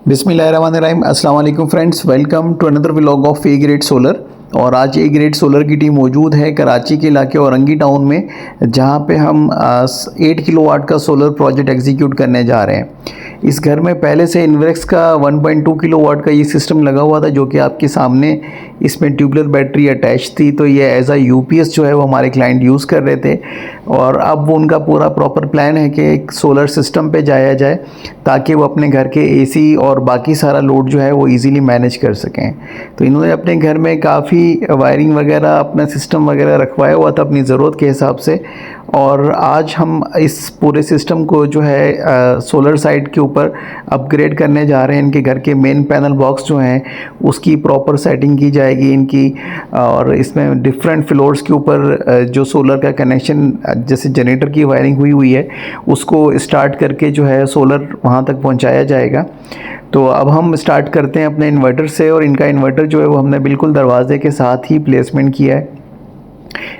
बिस्मिल्लाहिर्रहमानिर्रहीम। अस्सलाम वालेकुम friends, welcome to another vlog of A grade solar. और आज ए ग्रेड सोलर की टीम मौजूद है कराची के इलाके औरंगी टाउन में, जहां पे हम 8 किलोवाट का सोलर प्रोजेक्ट एग्जीक्यूट करने जा रहे हैं। इस घर में पहले से इन्वेक्स का 1.2 किलोवाट का ये सिस्टम लगा हुआ था, जो कि आपके सामने इसमें ट्यूबलर बैटरी अटैच थी। तो ये एज अ यूपीएस जो है वो हमारे क्लाइंट यूज़ कर रहे थे, और अब वो उनका पूरा प्रॉपर प्लान है कि एक सोलर सिस्टम पे जाया जाए ताकि वो अपने घर के एसी और बाकी सारा लोड जो है वो इजीली मैनेज कर सकें। तो इन्होंने अपने घर में काफ़ी वायरिंग वगैरह, अपना सिस्टम वगैरह रखवाया हुआ था अपनी ज़रूरत के हिसाब से। और आज हम इस पूरे सिस्टम को जो है सोलर साइड के ऊपर अपग्रेड करने जा रहे हैं। इनके घर के मेन पैनल बॉक्स जो हैं उसकी प्रॉपर सेटिंग की जाएगी इनकी, और इसमें डिफरेंट फ्लोर्स के ऊपर जो सोलर का कनेक्शन, जैसे जनरेटर की वायरिंग हुई है, उसको स्टार्ट करके जो है सोलर वहाँ तक पहुँचाया जाएगा। तो अब हम स्टार्ट करते हैं अपने इन्वर्टर से, और इनका इन्वर्टर जो है वो हमने बिल्कुल दरवाजे के साथ ही प्लेसमेंट किया है।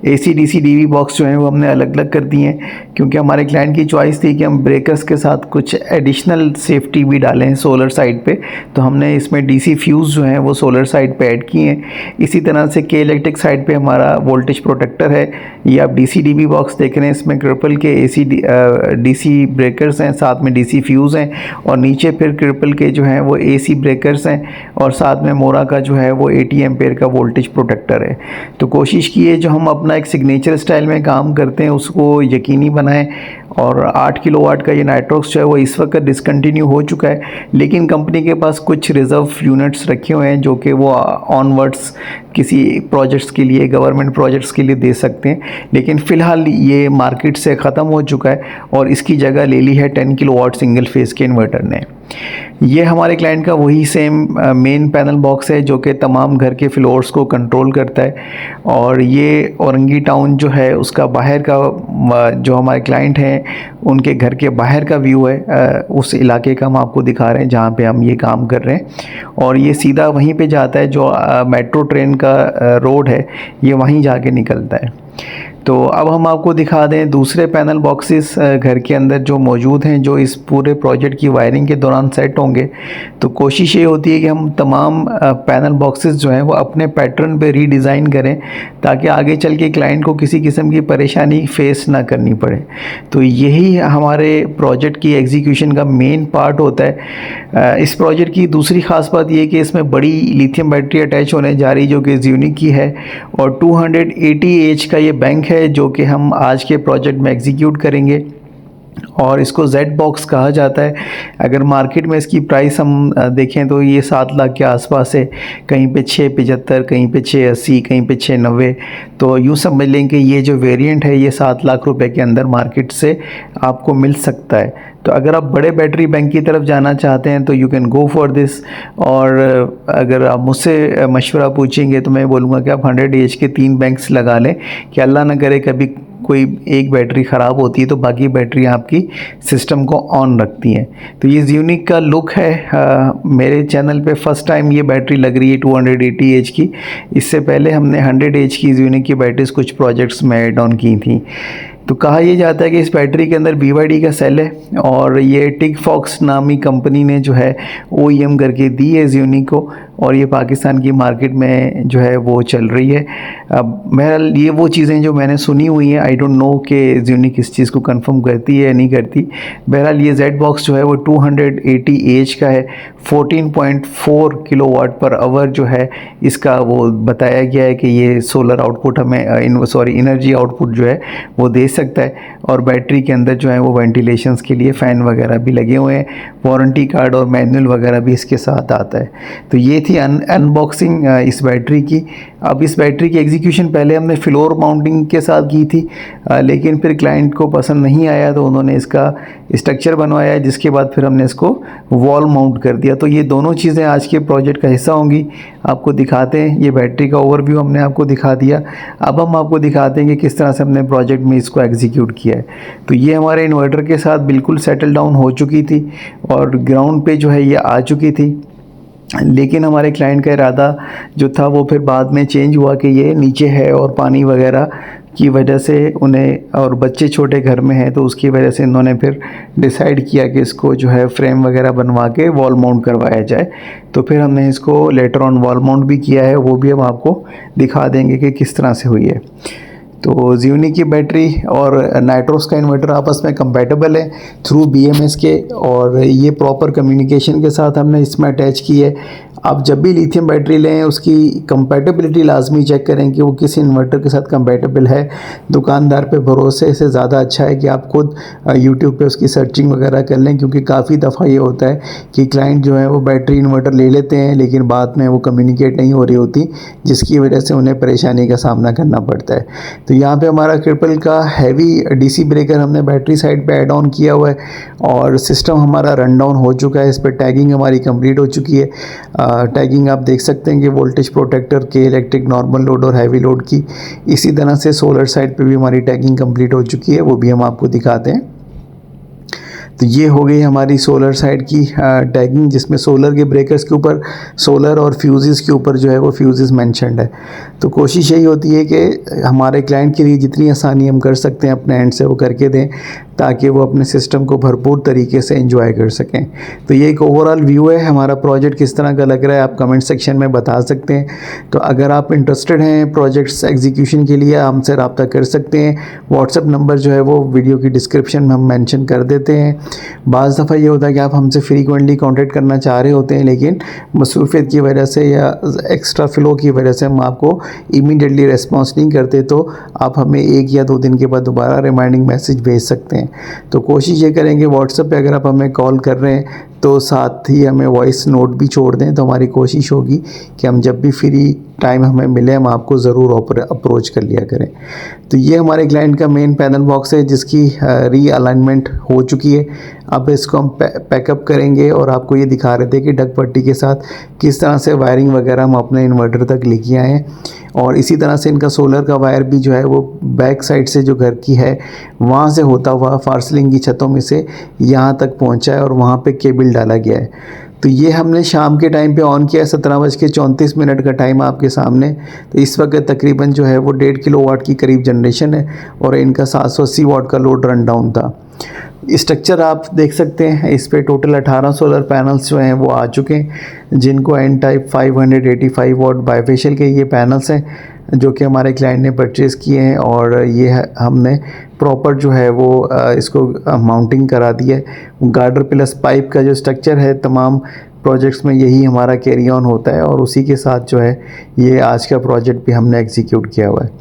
AC DC DV बॉक्स जो है वो हमने अलग अलग कर दिए हैं, क्योंकि हमारे क्लाइंट की चॉइस थी कि हम ब्रेकर्स के साथ कुछ एडिशनल सेफ्टी भी डालें सोलर साइड पे। तो हमने इसमें DC फ्यूज़ जो हैं वो सोलर साइड पे ऐड किए हैं। इसी तरह से के इलेक्ट्रिक साइड पे हमारा वोल्टेज प्रोटेक्टर है। ये आप DC DV बॉक्स देख रहे हैं, इसमें ट्रिपल के DC ब्रेकर्स हैं, साथ में DC फ्यूज़ हैं, और नीचे फिर ट्रिपल के जो हैं वो AC ब्रेकर्स हैं, और साथ में मोरा का जो है वो 80 एम्पेयर का वोल्टेज प्रोटेक्टर है। तो कोशिश की है जो हम अपना एक सिग्नेचर स्टाइल में काम करते हैं उसको यकीनी बनाएं। और 8 किलोवाट का ये नाइट्रोक्स जो है वो इस वक्त डिसकंटिन्यू हो चुका है, लेकिन कंपनी के पास कुछ रिज़र्व यूनिट्स रखे हुए हैं जो कि वो ऑनवर्ड्स किसी प्रोजेक्ट्स के लिए, गवर्नमेंट प्रोजेक्ट्स के लिए दे सकते हैं। लेकिन फ़िलहाल ये मार्केट से ख़त्म हो चुका है, और इसकी जगह ले ली है 10 किलोवाट सिंगल फेज़ के इन्वर्टर ने। ये हमारे क्लाइंट का वही सेम मेन पैनल बॉक्स है जो कि तमाम घर के फ्लोर्स को कंट्रोल करता है। और ये औरंगी टाउन जो है उसका बाहर का, जो हमारे क्लाइंट हैं उनके घर के बाहर का व्यू है, उस इलाके का हम आपको दिखा रहे हैं जहाँ पे हम ये काम कर रहे हैं। और ये सीधा वहीं पे जाता है, जो मेट्रो ट्रेन का रोड है, ये वहीं जाके निकलता है। तो अब हम आपको दिखा दें दूसरे पैनल बॉक्सेस घर के अंदर जो मौजूद हैं, जो इस पूरे प्रोजेक्ट की वायरिंग के दौरान सेट होंगे। तो कोशिश ये होती है कि हम तमाम पैनल बॉक्सेस जो हैं वो अपने पैटर्न पे रीडिज़ाइन करें, ताकि आगे चल के क्लाइंट को किसी किस्म की परेशानी फेस ना करनी पड़े। तो यही हमारे प्रोजेक्ट की एग्जीक्यूशन का मेन पार्ट होता है। इस प्रोजेक्ट की दूसरी ख़ास बात ये कि इसमें बड़ी लिथियम बैटरी अटैच होने जा रही, जो कि ज़्यूनिक की है, और 280 एच का ये बैंक है जो कि हम आज के प्रोजेक्ट में एग्जीक्यूट करेंगे। और इसको Z बॉक्स कहा जाता है। अगर मार्केट में इसकी प्राइस हम देखें तो ये 7 लाख के आसपास है, कहीं पे 675, कहीं पे 680, कहीं पे 690। तो यूँ समझ लें कि ये जो वेरिएंट है ये 7 लाख रुपए के अंदर मार्केट से आपको मिल सकता है। तो अगर आप बड़े बैटरी बैंक की तरफ जाना चाहते हैं तो you can go for this. और अगर आप मुझसे मशवरा पूछेंगे तो मैं बोलूँगा कि आप 100 एच के 3 बैंक्स लगा लें, कि अल्लाह ना करे कभी कोई एक बैटरी ख़राब होती है तो बाकी बैटरी आपकी सिस्टम को ऑन रखती हैं। तो ये ज़्यूनिक का लुक है। मेरे चैनल पे फर्स्ट टाइम ये बैटरी लग रही है 280 एच की। इससे पहले हमने 100 एच की ज़्यूनिक की बैटरीज़ कुछ प्रोजेक्ट्स में ऐड ऑन की थी। तो कहा यह जाता है कि इस बैटरी के अंदर BYD का सेल है, और ये टिक फॉक्स नामी कंपनी ने जो है OEM करके दी है ज़्यूनिक को, और ये पाकिस्तान की मार्केट में जो है वो चल रही है। अब बहरहाल ये वो चीज़ें जो मैंने सुनी हुई हैं, आई डोंट नो कि ज़्यूनिक इस चीज़ को कंफर्म करती है या नहीं करती। बहरहाल ये Z बॉक्स जो है वो 280 एच का है, 14.4 किलोवाट पर आवर जो है इसका वो बताया गया है कि ये सोलर आउटपुट हमें एनर्जी आउटपुट जो है वो दे सकता है। और बैटरी के अंदर जो है वो वेंटिलेशंस के लिए फ़ैन वगैरह भी लगे हुए हैं, वारंटी कार्ड और मैनुअल वगैरह भी इसके साथ आता है। तो ये थी अनबॉक्सिंग इस बैटरी की। अब इस बैटरी की एग्जीक्यूशन पहले हमने फ्लोर माउंटिंग के साथ की थी, लेकिन फिर क्लाइंट को पसंद नहीं आया तो उन्होंने इसका स्ट्रक्चर बनवाया, जिसके बाद फिर हमने इसको वॉल माउंट कर दिया। तो ये दोनों चीज़ें आज के प्रोजेक्ट का हिस्सा होंगी। आपको दिखाते हैं, ये बैटरी का ओवरव्यू हमने आपको दिखा दिया। अब हम आपको दिखाते हैं कि किस तरह से हमने प्रोजेक्ट में इसको एग्जीक्यूट किया है। तो ये हमारे इन्वर्टर के साथ बिल्कुल सेटल डाउन हो चुकी थी, और ग्राउंड पे जो है ये आ चुकी थी। लेकिन हमारे क्लाइंट का इरादा जो था वो फिर बाद में चेंज हुआ कि ये नीचे है और पानी वगैरह की वजह से उन्हें, और बच्चे छोटे घर में हैं तो उसकी वजह से इन्होंने फिर डिसाइड किया कि इसको जो है फ्रेम वगैरह बनवा के वॉल माउंट करवाया जाए। तो फिर हमने इसको लेटर ऑन वॉल माउंट भी किया है, वो भी हम आपको दिखा देंगे कि किस तरह से हुई है। तो ज़ियोनी की बैटरी और नाइट्रोस का इन्वर्टर आपस में कंपैटिबल है थ्रू BMS के, और ये प्रॉपर कम्युनिकेशन के साथ हमने इसमें अटैच की है। आप जब भी लिथियम बैटरी लें उसकी कंपैटिबिलिटी लाजमी चेक करें कि वो किस इन्वर्टर के साथ कंपैटिबल है। दुकानदार पे भरोसे से ज़्यादा अच्छा है कि आप खुद यूट्यूब पे उसकी सर्चिंग वगैरह कर लें, क्योंकि काफ़ी दफ़ा ये होता है कि क्लाइंट जो है वो बैटरी इन्वर्टर ले लेते हैं लेकिन बाद में वो कम्युनिकेट नहीं हो रही होती, जिसकी वजह से उन्हें परेशानी का सामना करना पड़ता है। तो यहाँ पे हमारा क्रिपल का हैवी DC ब्रेकर हमने बैटरी साइड पे ऐड ऑन किया हुआ है, और सिस्टम हमारा रन डाउन हो चुका है। इस पर टैगिंग हमारी कंप्लीट हो चुकी है। टैगिंग आप देख सकते हैं कि वोल्टेज प्रोटेक्टर के, इलेक्ट्रिक, नॉर्मल लोड और हैवी लोड की। इसी तरह से सोलर साइड पे भी हमारी टैगिंग कंप्लीट हो चुकी है, वो भी हम आपको दिखाते हैं। तो ये हो गई हमारी सोलर साइड की टैगिंग, जिसमें सोलर के ब्रेकर्स के ऊपर सोलर और फ्यूज़ेस के ऊपर जो है वो फ्यूज़ेस मेंशन्ड है। तो कोशिश यही होती है कि हमारे क्लाइंट के लिए जितनी आसानी हम कर सकते हैं अपने एंड से वो करके दें, ताकि वो अपने सिस्टम को भरपूर तरीके से एंजॉय कर सकें। तो ये एक ओवरऑल व्यू है। हमारा प्रोजेक्ट किस तरह का लग रहा है आप कमेंट सेक्शन में बता सकते हैं। तो अगर आप इंटरेस्टेड हैं प्रोजेक्ट्स एग्जीक्यूशन के लिए, हमसे रब्ता कर सकते हैं। व्हाट्सएप नंबर जो है वो वीडियो की डिस्क्रिप्शन में हम मेंशन कर देते हैं। बाज़ दफ़ा ये होता है कि आप हमसे फ्रीक्वेंटली कॉन्टैक्ट करना चाह रहे होते हैं, लेकिन मसरूफियत की वजह से या एक्स्ट्रा फ़्लो की वजह से हम आपको इमीडिएटली रिस्पॉन्स नहीं करते, तो आप हमें 1 या 2 दिन के बाद दोबारा रिमाइंडिंग मैसेज भेज सकते हैं। तो कोशिश ये करेंगे व्हाट्सएप पे अगर आप हमें कॉल कर रहे हैं तो साथ ही हमें वॉइस नोट भी छोड़ दें, तो हमारी कोशिश होगी कि हम जब भी फ्री टाइम हमें मिले हम आपको ज़रूर अप्रोच कर लिया करें। तो ये हमारे क्लाइंट का मेन पैनल बॉक्स है जिसकी रीअलाइनमेंट हो चुकी है। अब इसको हम पैकअप करेंगे और आपको ये दिखा रहे थे कि डग पट्टी के साथ किस तरह से वायरिंग वगैरह हम अपने इन्वर्टर तक लेके आए हैं। और इसी तरह से इनका सोलर का वायर भी जो है वो बैक साइड से जो घर की है वहाँ से होता हुआ फार्सलिंग की छतों में से यहाँ तक पहुँचा है और वहाँ पे केबल डाला गया है। तो ये हमने शाम के टाइम पे ऑन किया, 17:34 का टाइम आपके सामने। तो इस वक्त तकरीबन जो है वो 1.5 किलोवाट की करीब जनरेशन है और इनका 780 वाट का लोड रन डाउन था। स्ट्रक्चर आप देख सकते हैं, इस पे टोटल 18 सोलर पैनल्स जो हैं वो आ चुके हैं, जिनको एन टाइप 585 वाट बाईफेशियल के ये पैनल्स हैं जो कि हमारे क्लाइंट ने परचेज़ किए हैं। और ये हमने प्रॉपर जो है वो इसको माउंटिंग करा दिया है। गार्डर प्लस पाइप का जो स्ट्रक्चर है तमाम प्रोजेक्ट्स में यही हमारा कैरी ऑन होता है, और उसी के साथ जो है ये आज का प्रोजेक्ट भी हमने एग्जीक्यूट किया हुआ है।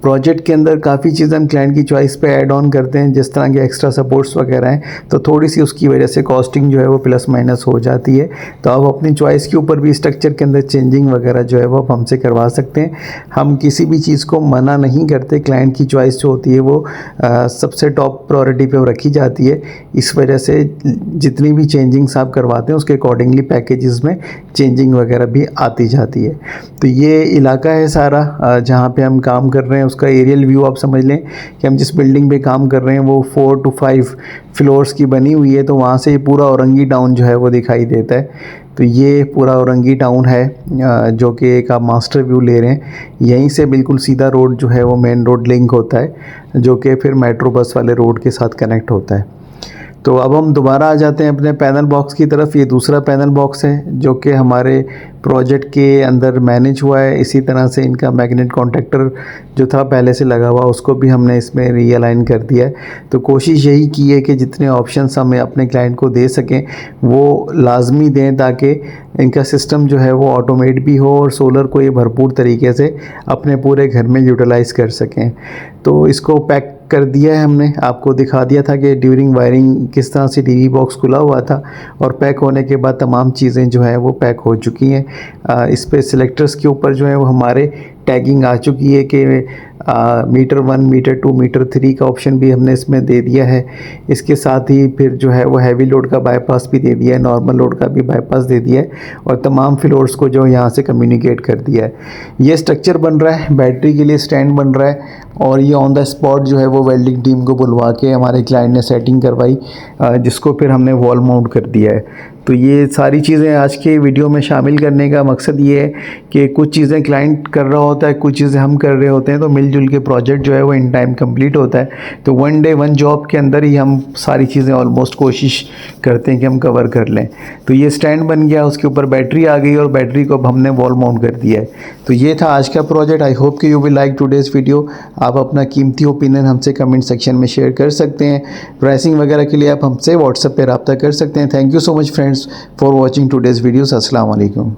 प्रोजेक्ट के अंदर काफ़ी चीज़ें हम क्लाइंट की चॉइस पे ऐड ऑन करते हैं, जिस तरह के एक्स्ट्रा सपोर्ट्स वगैरह हैं, तो थोड़ी सी उसकी वजह से कॉस्टिंग जो है वो प्लस माइनस हो जाती है। तो आप अपनी चॉइस के ऊपर भी स्ट्रक्चर के अंदर चेंजिंग वगैरह जो है वो आप हमसे करवा सकते हैं। हम किसी भी चीज़ को मना नहीं करते, क्लाइंट की चॉइस जो होती है वो सबसे टॉप प्रायोरिटी पे रखी जाती है। इस वजह से जितनी भी चेंजिंग्स आप करवाते हैं उसके अकॉर्डिंगली पैकेजेस में चेंजिंग वगैरह भी आती जाती है। तो ये इलाका है सारा जहाँ पे हम काम कर रहे हैं, उसका एरियल व्यू आप समझ लें कि हम जिस बिल्डिंग पे काम कर रहे हैं वो 4 to 5 फ्लोर्स की बनी हुई है। तो वहाँ से पूरा औरंगी टाउन जो है वो दिखाई देता है। तो ये पूरा औरंगी टाउन है जो कि एक आप मास्टर व्यू ले रहे हैं। यहीं से बिल्कुल सीधा रोड जो है वो मेन रोड लिंक होता है, जो कि फिर मेट्रो बस वाले रोड के साथ कनेक्ट होता है। तो अब हम दोबारा आ जाते हैं अपने पैनल बॉक्स की तरफ। ये दूसरा पैनल बॉक्स है जो कि हमारे प्रोजेक्ट के अंदर मैनेज हुआ है। इसी तरह से इनका मैग्नेट कॉन्टैक्टर जो था पहले से लगा हुआ उसको भी हमने इसमें रीअलाइन कर दिया है। तो कोशिश यही की है कि जितने ऑप्शंस हमें अपने क्लाइंट को दे सकें वो लाजमी दें, ताकि इनका सिस्टम जो है वो ऑटोमेट भी हो और सोलर को ये भरपूर तरीके से अपने पूरे घर में यूटिलाइज़ कर सकें। तो इसको पैक कर दिया है हमने, आपको दिखा दिया था कि ड्यूरिंग वायरिंग किस तरह से टीवी बॉक्स खुला हुआ था, और पैक होने के बाद तमाम चीज़ें जो हैं वो पैक हो चुकी हैं। इस पे सिलेक्टर्स के ऊपर जो है वो हमारे टैगिंग आ चुकी है कि मीटर 1, मीटर 2, मीटर 3 का ऑप्शन भी हमने इसमें दे दिया है। इसके साथ ही फिर जो है वो हैवी लोड का बाईपास भी दे दिया है, नॉर्मल लोड का भी बाईपास दे दिया है, और तमाम फ्लोर्स को जो यहाँ से कम्युनिकेट कर दिया है। ये स्ट्रक्चर बन रहा है, बैटरी के लिए स्टैंड बन रहा है, और ये ऑन द स्पॉट जो है वो वेल्डिंग टीम को बुलवा के हमारे क्लाइंट ने सेटिंग करवाई, जिसको फिर हमने वॉल माउंट कर दिया है। तो ये सारी चीज़ें आज के वीडियो में शामिल करने का मकसद ये है कि कुछ चीज़ें क्लाइंट कर रहा होता है, कुछ चीज़ें हम कर रहे होते हैं, तो मिलजुल के प्रोजेक्ट जो है वो इन टाइम कंप्लीट होता है। तो वन डे वन जॉब के अंदर ही हम सारी चीज़ें ऑलमोस्ट कोशिश करते हैं कि हम कवर कर लें। तो ये स्टैंड बन गया, उसके ऊपर बैटरी आ गई और बैटरी को अब हमने वॉल माउंट कर दिया है। तो ये था आज का प्रोजेक्ट। आई होप कि you will like today's video. आप अपना कीमती ओपिनियन हमसे कमेंट सेक्शन में शेयर कर सकते हैं। प्राइसिंग वगैरह के लिए आप हमसे व्हाट्सएप पे रब्ता कर सकते हैं। Thank you so much friends for watching today's videos. अस्सलाम वालेकुम।